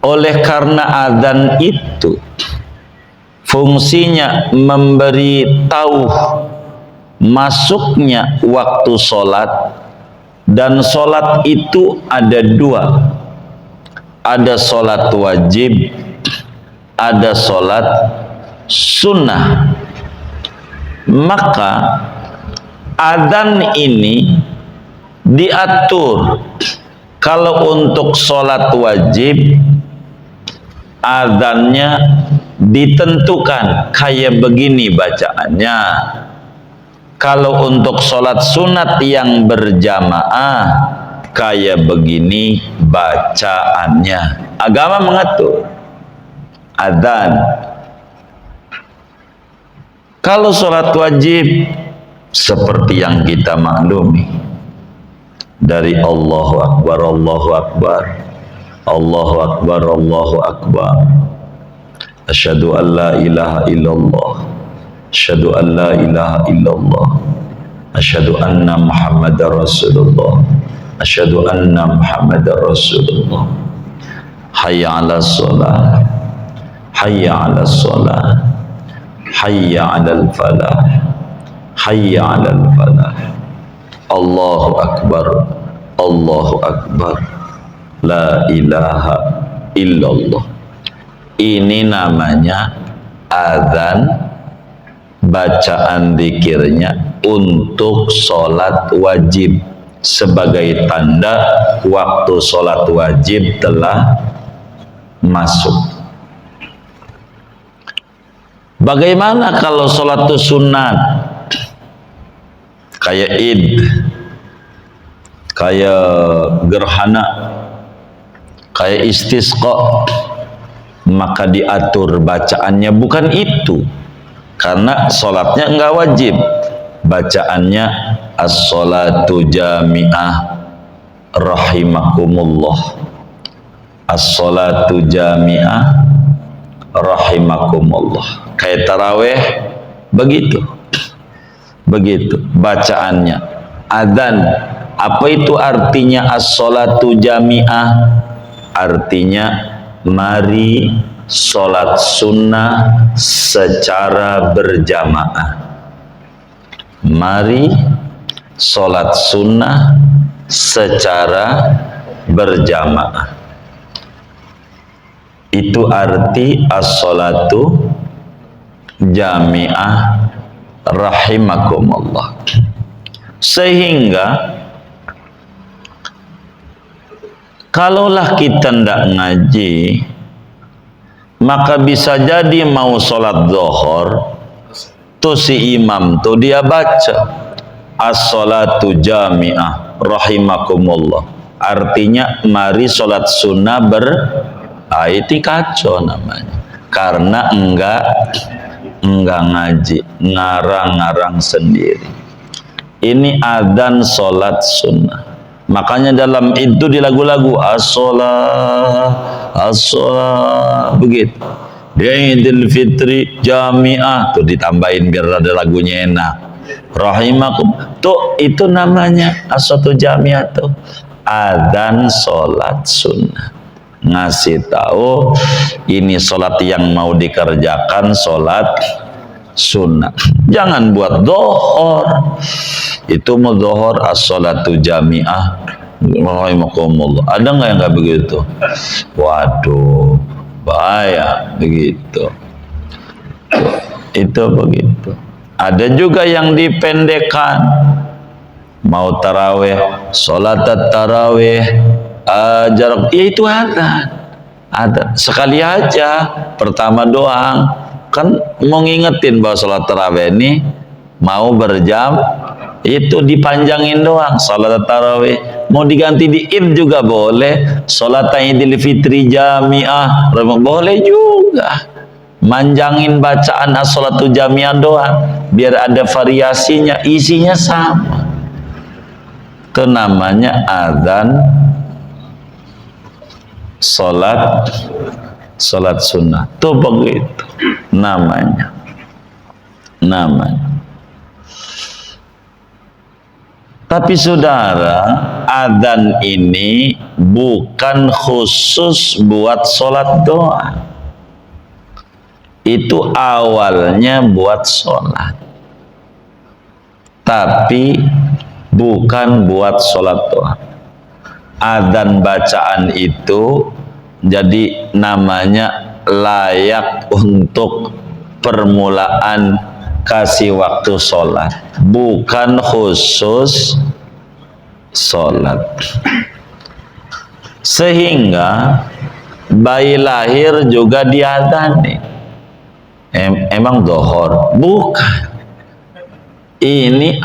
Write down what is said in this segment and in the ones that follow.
Oleh karena adzan itu fungsinya memberi tahu masuknya waktu sholat, dan sholat itu ada dua, ada sholat wajib, ada sholat sunnah. Maka adzan ini diatur. Kalau untuk sholat wajib, adzannya ditentukan kayak begini bacaannya. Kalau untuk sholat sunat yang berjamaah, kayak begini bacaannya. Agama mengatur adzan. Kalau sholat wajib, seperti yang kita maklumi, dari Allahu Akbar, Allahu Akbar, Allahu Akbar, Allahu Akbar, asyhadu an la ilaha illallah, asyhadu an la ilaha illallah, asyhadu anna Muhammadar Rasulullah, asyhadu anna Muhammadar Rasulullah, hayya 'alas shalah, hayya 'alas shalah, hayya 'alal falah, hayya 'alal falah, Allahu Akbar, Allahu Akbar, la ilaha illallah. Ini namanya adzan, bacaan zikirnya untuk sholat wajib, sebagai tanda waktu sholat wajib telah masuk. Bagaimana kalau sholat sunat, kayak id, kayak gerhana, kayak istisqa? Maka diatur bacaannya bukan itu, karena sholatnya enggak wajib. Bacaannya as-sholatu jami'ah rahimakumullah, as-sholatu jami'ah rahimakumullah. Kayak taraweh begitu, begitu bacaannya. Adzan, apa itu artinya as-sholatu jami'ah? Artinya mari sholat sunnah secara berjamaah. Mari sholat sunnah secara berjamaah. Itu arti as-sholatu jami'ah rahimakumullah. Sehingga kalaulah kita ndak ngaji, maka bisa jadi mau sholat zuhur tuh si imam tuh dia baca as-sholatu jami'ah rahimakumullah, artinya mari sholat sunnah itu kacau namanya, karena enggak ngaji, ngarang-ngarang sendiri. Ini adzan sholat sunnah. Makanya dalam itu di lagu-lagu as-sholah, as-sholah, begitu. Dia Idul Fitri jami'ah tuh ditambahin biar ada lagunya enak. Rahimakum tuh itu namanya as-sholatu jami'ah tuh adzan sholat sunnah. Ngasih tahu ini sholat yang mau dikerjakan sholat sunnah. Jangan buat dohor. Itu mau dohor as-sholatu jami'ah rahimakumullah. Ada nggak yang nggak begitu? Waduh, bahaya begitu. Itu begitu. Ada juga yang dipendekkan. Mau taraweh, sholat taraweh, jarak, ya itu ada sekali aja, pertama doang. Kan mau ngingetin bahwa sholat taraweh ini mau berjam, itu dipanjangin doang. Sholat taraweh mau diganti di id juga boleh. Sholat Idul Fitri jami'ah boleh juga. Manjangin bacaan as-sholatu jami'ah doang, biar ada variasinya, isinya sama. Itu namanya adzan sholat sunnah. Tuh begitu namanya. Tapi saudara, adzan ini bukan khusus buat sholat doa. Itu awalnya buat sholat, tapi bukan buat sholat doa. Adzan bacaan itu jadi namanya layak untuk permulaan kasih waktu sholat, bukan khusus sholat. Sehingga bayi lahir juga diadzani. Emang dohor? Bukan. Ini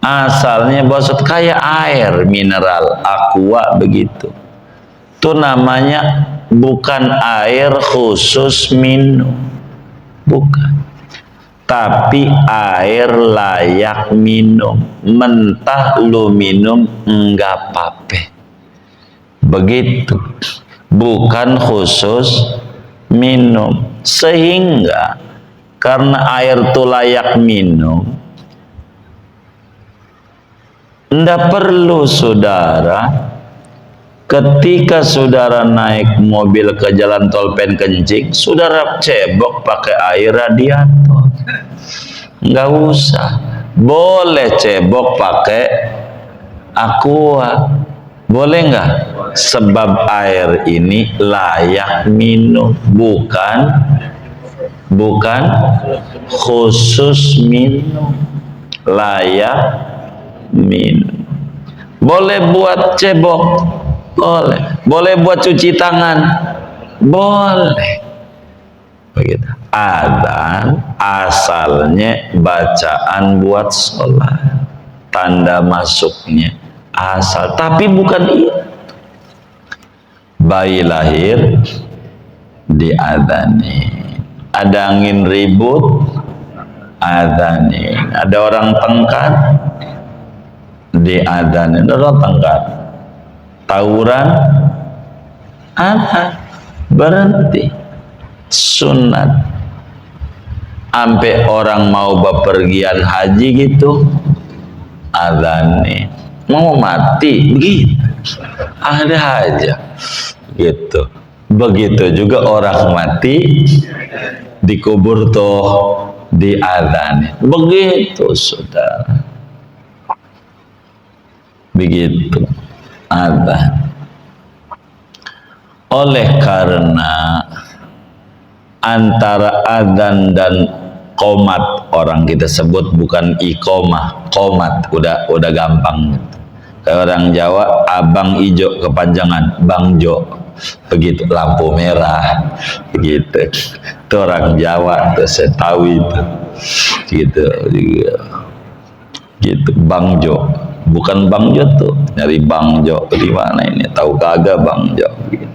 asalnya bosot kayak air mineral aqua begitu. Itu namanya bukan air khusus minum, bukan, tapi air layak minum. Mentah lu minum enggak apa-apa, begitu, bukan khusus minum. Sehingga karena air itu layak minum, ndak perlu saudara ketika saudara naik mobil ke jalan tol pen kencing, saudara cebok pakai air radiator. Nggak usah. Boleh cebok pakai aqua. Boleh nggak? Sebab air ini layak minum, bukan khusus minum, layak minum. Boleh buat cebok, boleh buat cuci tangan, boleh. Begitu. Adzan asalnya bacaan buat sholat, tanda masuknya asal, tapi bukan itu. Bayi lahir diadzani, ada angin ribut adzani, ada orang tengkar diadzani, ada orang tengkar, tawuran ada, berhenti. Sunat. Sampai orang mau bepergian haji gitu, adzan nih, mau mati begitu, ada aja gitu. Begitu juga orang mati dikubur tuh diadzan, begitu saudara, begitu adzan. Oleh karena antara adzan dan qomat, orang kita sebut bukan iqomah, qomat udah gampang. Kayak orang Jawa, abang ijo kepanjangan, bangjo, begitu, lampu merah, begitu. Itu orang Jawa, itu saya tahu itu, gitu, gitu, bangjo, bukan bangjo tuh, nyari bangjo di mana ini, tahu kagak bangjo, gitu.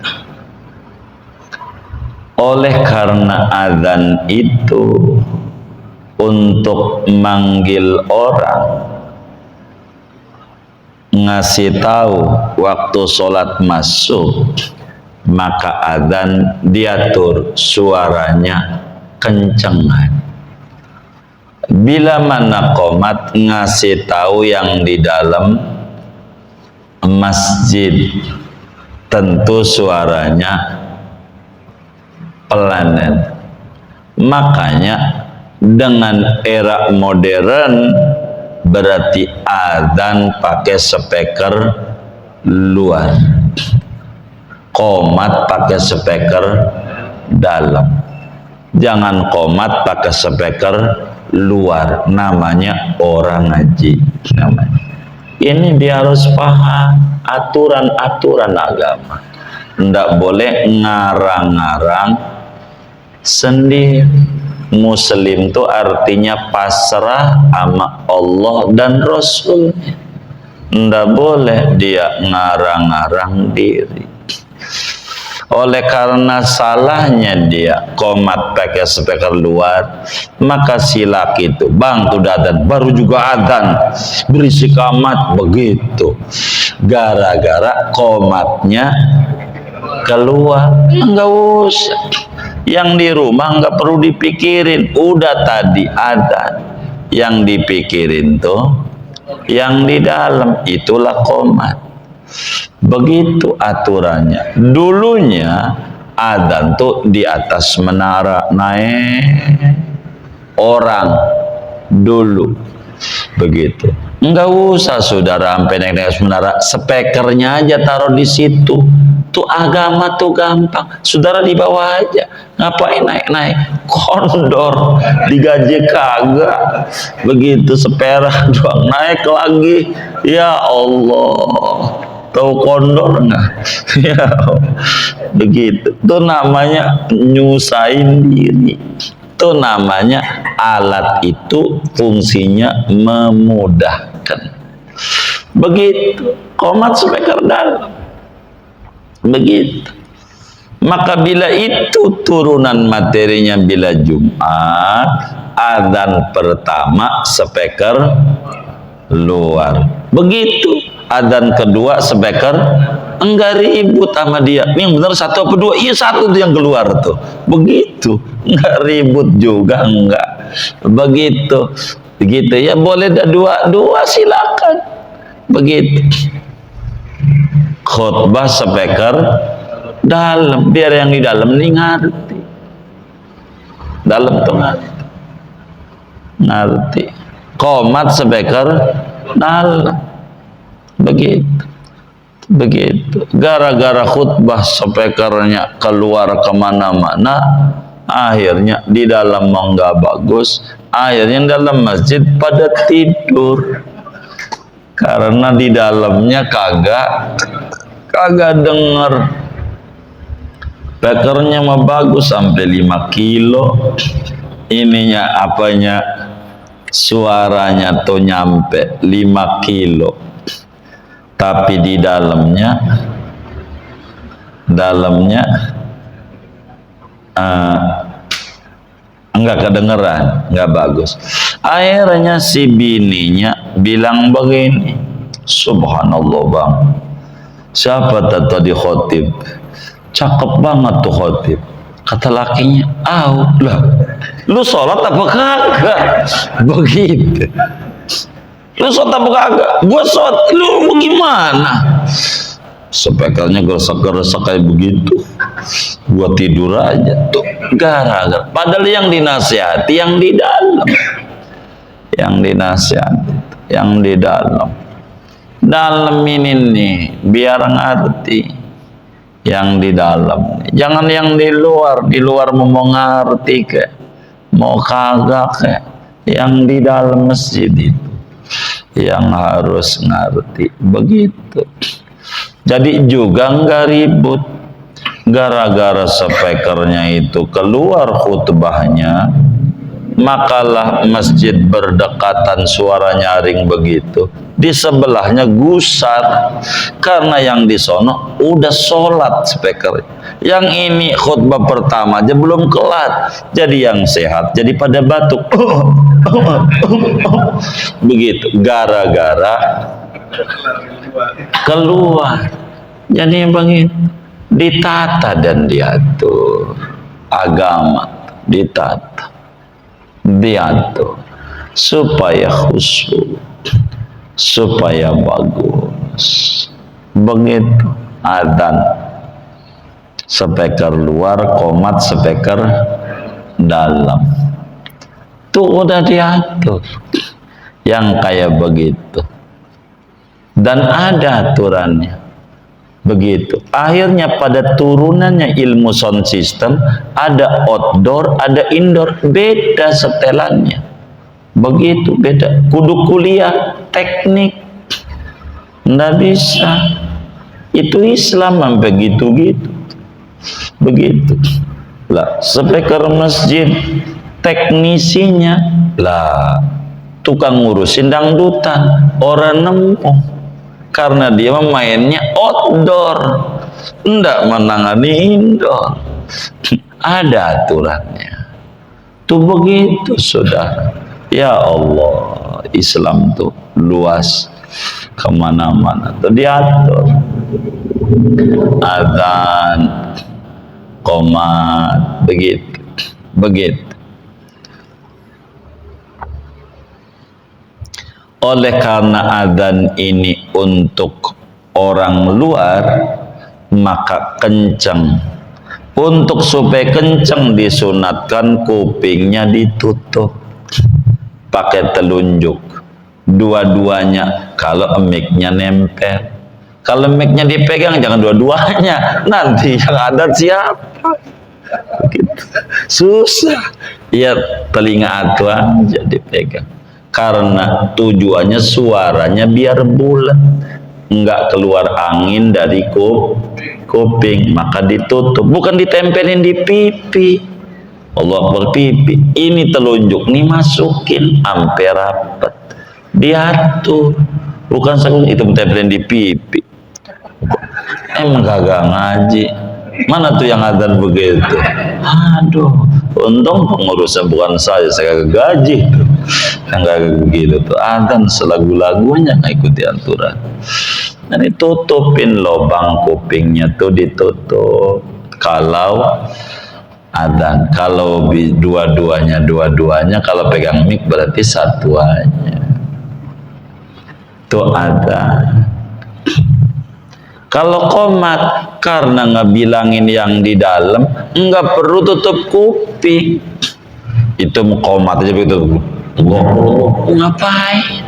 Oleh karena adzan itu untuk manggil orang, ngasih tahu waktu sholat masuk, maka adzan diatur suaranya kencengan. Bila mana qomat, ngasih tahu yang di dalam masjid, tentu suaranya pelanan. Makanya dengan era modern berarti adzan pakai speaker luar, qomat pakai speaker dalam. Jangan qomat pakai speaker luar, namanya orang ngaji namanya. Ini dia harus paham aturan-aturan agama. Ndak boleh ngarang-ngarang sendiri. Muslim itu artinya pasrah sama Allah dan Rasulnya. Ndak boleh dia ngarang-ngarang diri. Oleh karena salahnya dia qomat pakai speaker luar, maka si laki itu, bang tuh adzan, baru juga adzan, berisik amat, begitu. Gara-gara qomatnya keluar. Enggak usah. Yang di rumah enggak perlu dipikirin, udah tadi adzan, yang dipikirin tuh yang di dalam, itulah qomat. Begitu aturannya. Dulunya adzan tuh di atas menara, naik orang dulu begitu. Enggak usah saudara sampai naik atas menara, speakernya aja taruh di situ. Tuh agama tuh gampang, saudara di bawah aja, ngapain naik-naik kondor, digaji kagak, begitu seperah doang naik lagi. Ya Allah, tahu kondor nggak? Ya begitu, tuh namanya nyusahin diri. Itu namanya alat itu fungsinya memudahkan. Begitu qomat speaker dalam. Begitu. Maka bila itu turunan materinya, bila Jumat adzan pertama speaker luar. Begitu adzan kedua speaker enggak ribut sama dia. Ini yang benar satu apa dua? Iya satu tuh yang keluar tuh. Begitu, enggak ribut juga enggak. Begitu, begitu ya boleh ada dua silakan. Begitu. Khutbah speaker dalam, biar yang di dalam ini ngerti. Dalam tuh ngerti. Qomat speaker dalam. Begitu. Begitu. Gara-gara khutbah speakernya keluar kemana-mana, akhirnya di dalam nggak bagus, akhirnya dalam masjid pada tidur karena di dalamnya kagak denger. Speakernya mah bagus sampai 5 kilo, ininya apanya suaranya tuh nyampe 5 kilo, tapi di dalamnya enggak kedengeran, enggak bagus. Akhirnya si bininya bilang begini, subhanallah bang, siapa tadi khotib, cakep banget tuh khotib. Kata lakinya, lah, lu sholat apa kagak? Begitu. Lu sholat apa kagak? Gua sholat. Lu gimana? Speakernya gersek-gersek kayak begitu. Gua tidur aja tuh. Gara-gara. Padahal yang dinasihati yang di dalam. Yang dinasihati yang di dalam. Dalam ini nih, biar ngerti. Yang di dalam. Jangan yang di luar. Di luar mau ngerti kayak. Mau kagak kayak. Yang di dalam masjid itu yang harus ngerti. Begitu. Jadi juga nggak ribut gara-gara speakernya itu keluar khutbahnya, makalah masjid berdekatan, suara nyaring begitu, di sebelahnya gusar karena yang di sono udah sholat speaker. Yang ini khutbah pertama aja belum kelar, jadi yang sehat jadi pada batuk. Begitu gara-gara keluar. Jadi begitu ditata dan diatur, agama ditata diatur supaya khusyuk, supaya bagus. Begitu adzan speaker luar, qomat speaker dalam, tuh udah diatur yang kayak begitu dan ada aturannya. Begitu. Akhirnya pada turunannya ilmu sound system, ada outdoor, ada indoor, beda setelannya. Begitu, beda. Kudu kuliah teknik. Nggak bisa. Itu Islam sampai gitu-gitu. Begitu. Lah, speaker masjid, teknisinya lah tukang ngurusin dangdutan, orang nemu. Karena dia mainnya outdoor, enggak menangani indoor. Ada aturannya. Tuh begitu saudara. Ya Allah, Islam tuh luas kemana-mana. Tuh diatur. Adzan, qomat, begitu. Begitu. Oleh karena adzan ini untuk orang luar, maka kencang. Untuk supaya kencang disunatkan kupingnya ditutup pakai telunjuk dua-duanya kalau mic-nya nempel. Kalau mic-nya dipegang jangan dua-duanya, nanti yang ada siapa? Begitu. Susah. Ya telinga atua aja dipegang. Karena tujuannya suaranya biar bulat, enggak keluar angin dari kuping, maka ditutup, bukan ditempelin di pipi. Allah Akbar, pipi. Ini telunjuk nih masukin sampai rapat. Diatur. Bukan itu tempelin di pipi. Emang kagak ngaji. Mana tuh yang adzan begitu? Aduh, untung pengurusnya bukan saya kagak gaji. Yang kagak begitu tuh adzan selagu-lagunya nggak ikuti aturan. Dan ditutupin lubang kupingnya tuh ditutup. Kalau adzan, kalau dua-duanya kalau pegang mic berarti satuannya. Itu adzan. Kalau qomat karena ngebilangin yang di dalam, nggak perlu tutup kuping. Itu qomat aja begitu. Ngapain?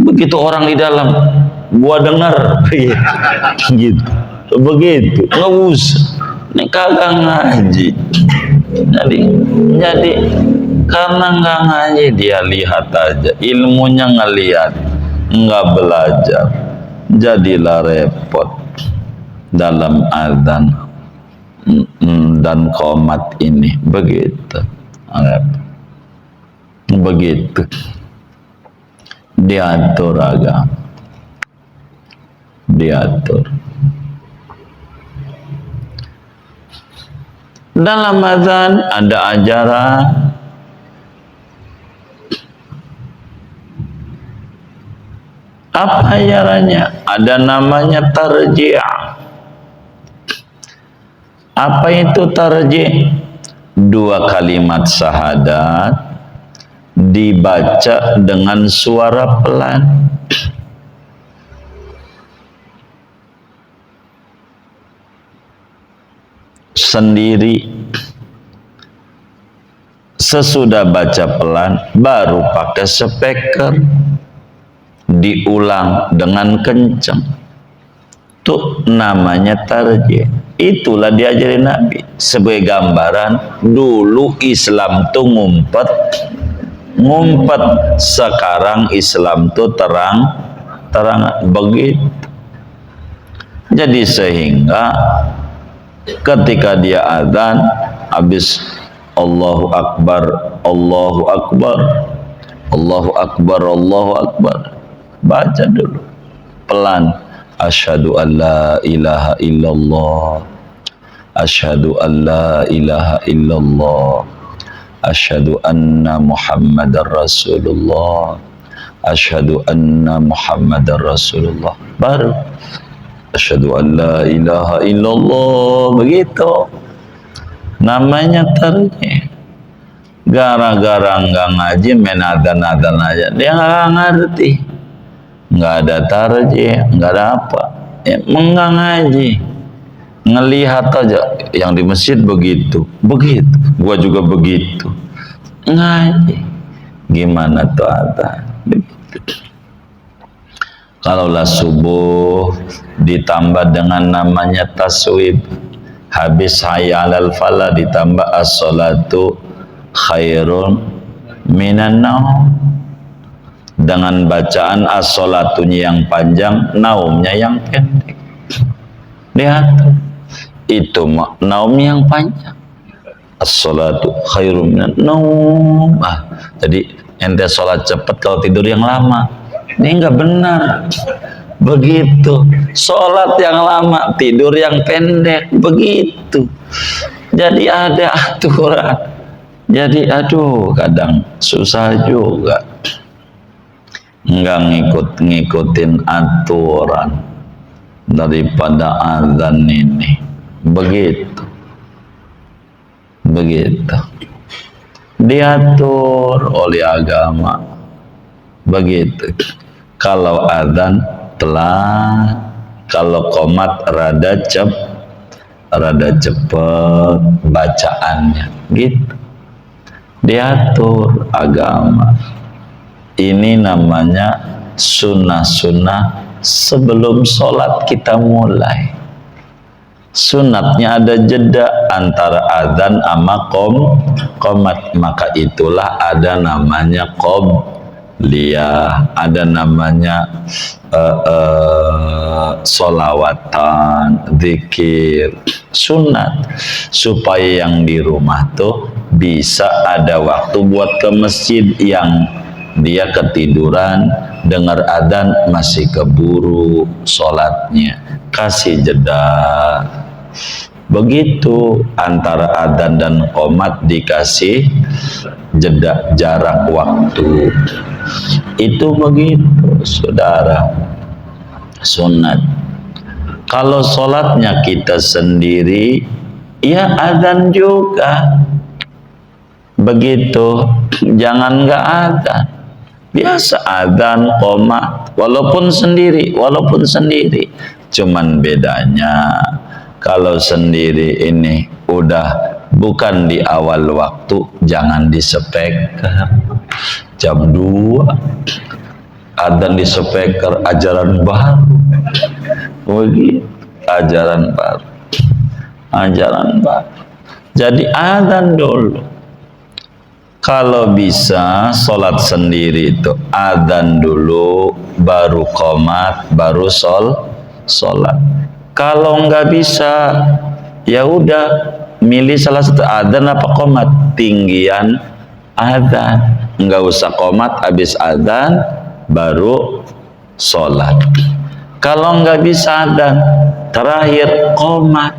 Begitu orang di dalam, gua dengar, gitu. Begitu, nggak usah. Ini kagak ngaji. Jadi karena nggak ngaji dia lihat aja, ilmunya ngelihat, nggak belajar. Jadilah repot dalam adzan dan qomat ini. Begitu diatur agama, diatur. Dalam adzan ada ajaran. Apa ajarannya? Ada namanya tarji'. Apa itu tarji'? Dua kalimat syahadat dibaca dengan suara pelan. Sendiri. Sesudah baca pelan baru pakai speaker. Diulang dengan kencang. Itu namanya tarji'. Itulah diajarin Nabi sebagai gambaran. Dulu Islam tuh ngumpet. Sekarang Islam tuh terang begitu. Jadi sehingga ketika dia adzan habis Allahu Akbar, Allahu Akbar, Allahu Akbar, Allahu Akbar, baca dulu pelan, asyhadu an la ilaha illallah, asyhadu an la ilaha illallah, asyhadu anna muhammadar rasulullah, asyhadu anna muhammadar rasulullah, baru asyhadu an la ilaha illallah. Begitu namanya tarji'. Gara-gara nggak ngaji main adzan-adzan aja, dia nggak ngerti. Nggak ada tarji', nggak ada apa, ya, nggak ngaji, ngelihat aja yang di masjid begitu, gua juga begitu, ngaji, gimana tuh adzan? Kalaulah subuh ditambah dengan namanya taswib, habis hayya 'alal falah ditambah as-sholatu khairun minan naum, dengan bacaan as-sholatunya yang panjang, naumnya yang pendek. Lihat, itu naum yang panjang, as-sholatu khairun minan naum. Jadi ente sholat cepat kalau tidur yang lama, ini enggak benar. Begitu, sholat yang lama, tidur yang pendek, begitu. Jadi ada aturan. Jadi aduh, kadang susah juga. Enggak ngikutin aturan daripada adzan ini. Begitu. Diatur oleh agama. begitu. Kalau adzan telat, kalau qomat rada cepet bacaannya, gitu. Diatur agama. Ini namanya sunnah-sunnah sebelum sholat kita mulai. Sunatnya ada jeda antara adzan sama qomat, maka itulah ada namanya qobliyah, ada namanya solawatan, zikir, sunat, supaya yang di rumah tuh bisa ada waktu buat ke masjid. Yang dia ketiduran dengar adzan masih keburu sholatnya, kasih jeda. Begitu antara adzan dan qomat dikasih jeda, jarak waktu. Itu begitu, saudara, sunat. Kalau sholatnya kita sendiri, ya adzan juga begitu, jangan nggak adzan, biasa adzan qomat, walaupun sendiri. Cuman bedanya kalau sendiri ini udah bukan di awal waktu, jangan disepeker. Jam 2 adzan disepeker, ajaran baru. Begitu, ajaran baru. Jadi adzan dulu. Kalau bisa sholat sendiri itu adzan dulu, baru qomat, baru sholat. Kalau nggak bisa, ya udah milih salah satu, adzan apa qomat, tinggian adzan. Nggak usah qomat, habis adzan baru sholat. Kalau nggak bisa adzan, terakhir qomat.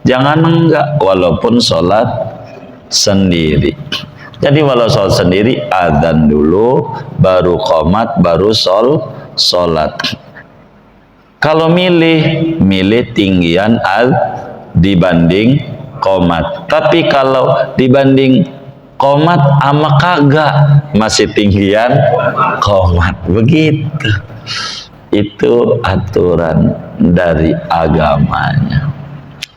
Jangan enggak, walaupun sholat sendiri. Jadi walau sholat sendiri, adzan dulu, baru qomat, baru sholat. Kalau milih tinggian dibanding qomat. Tapi kalau dibanding qomat sama kagak, masih tinggian qomat. Begitu. Itu aturan dari agamanya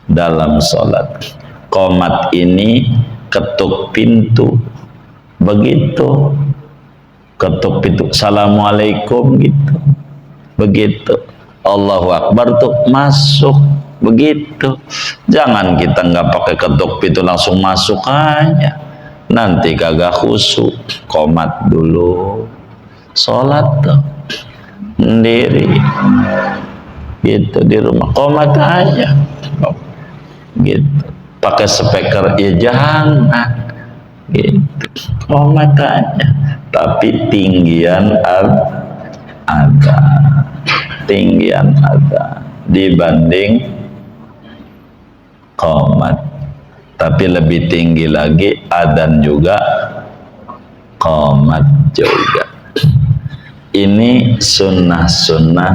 dalam sholat. Qomat ini ketuk pintu, begitu. Ketuk pintu, assalamualaikum, gitu. Begitu. Allahu Akbar tuh masuk, begitu. Jangan kita nggak pakai ketuk pintu langsung masuk aja, nanti kagak khusyuk. Qomat dulu, sholat tuh sendiri, gitu, di rumah qomat aja, gitu. Pakai speaker ya jangan, gitu. Qomat aja, tapi tinggian adzan dibanding qomat. Tapi lebih tinggi lagi adzan juga, qomat juga. Ini sunnah-sunnah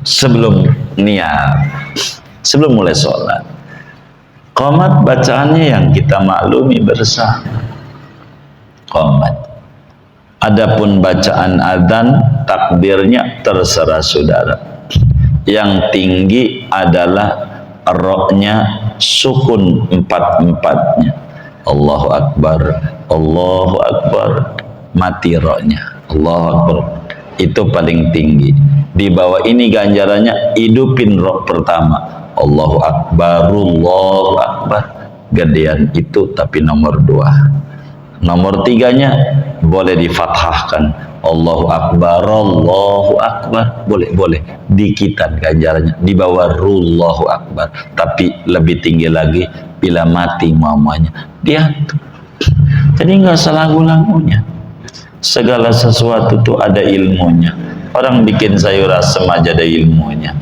sebelum niat, sebelum mulai sholat. Qomat bacaannya yang kita maklumi bersama, qomat. Adapun bacaan adzan, takbirnya terserah saudara. Yang tinggi adalah roknya sukun empat-empatnya. Allahu Akbar, Allahu Akbar, mati roknya. Allahu Akbar, itu paling tinggi. Di bawah ini ganjarannya hidupin rok pertama. Allahu Akbar, Allahu Akbar. Gedean itu tapi nomor 2. Nomor 3-nya boleh difathahkan. Allahu Akbar, Allahu Akbar. Boleh. Dikitan ganjarannya. Di bawah Allahu Akbar. Tapi lebih tinggi lagi bila mati mamanya. Diatur. Jadi nggak usah lagu-lagunya. Segala sesuatu itu ada ilmunya. Orang bikin sayur asem aja ada ilmunya.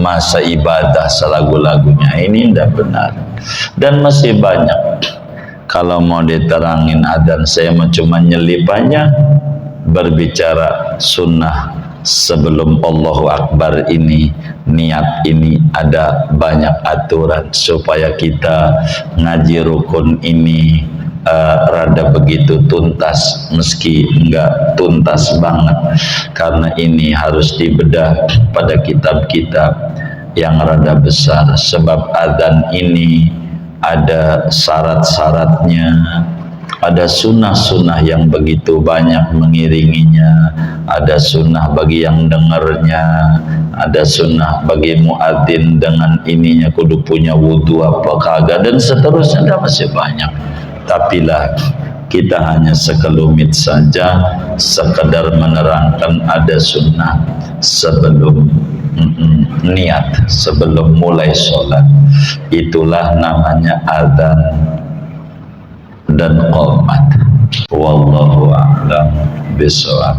Masa ibadah selagu-lagunya. Ini tidak benar. Dan masih banyak. Kalau mau diterangin adzan, saya cuma nyelipannya, berbicara sunnah sebelum Allahu Akbar ini, niat ini ada banyak aturan supaya kita ngaji rukun ini rada begitu tuntas, meski enggak tuntas banget, karena ini harus dibedah pada kitab-kitab yang rada besar, sebab adzan ini ada syarat-syaratnya, ada sunnah-sunnah yang begitu banyak mengiringinya, ada sunnah bagi yang dengarnya, ada sunnah bagi muadzin dengan ininya kudu punya wudhu apa kagak, dan seterusnya, ada masih banyak. Tapi lah kita hanya sekelumit saja, sekedar menerangkan ada sunnah sebelum niat, sebelum mulai sholat. Itulah namanya adzan dan qomat. Wallahu a'lam bishawab.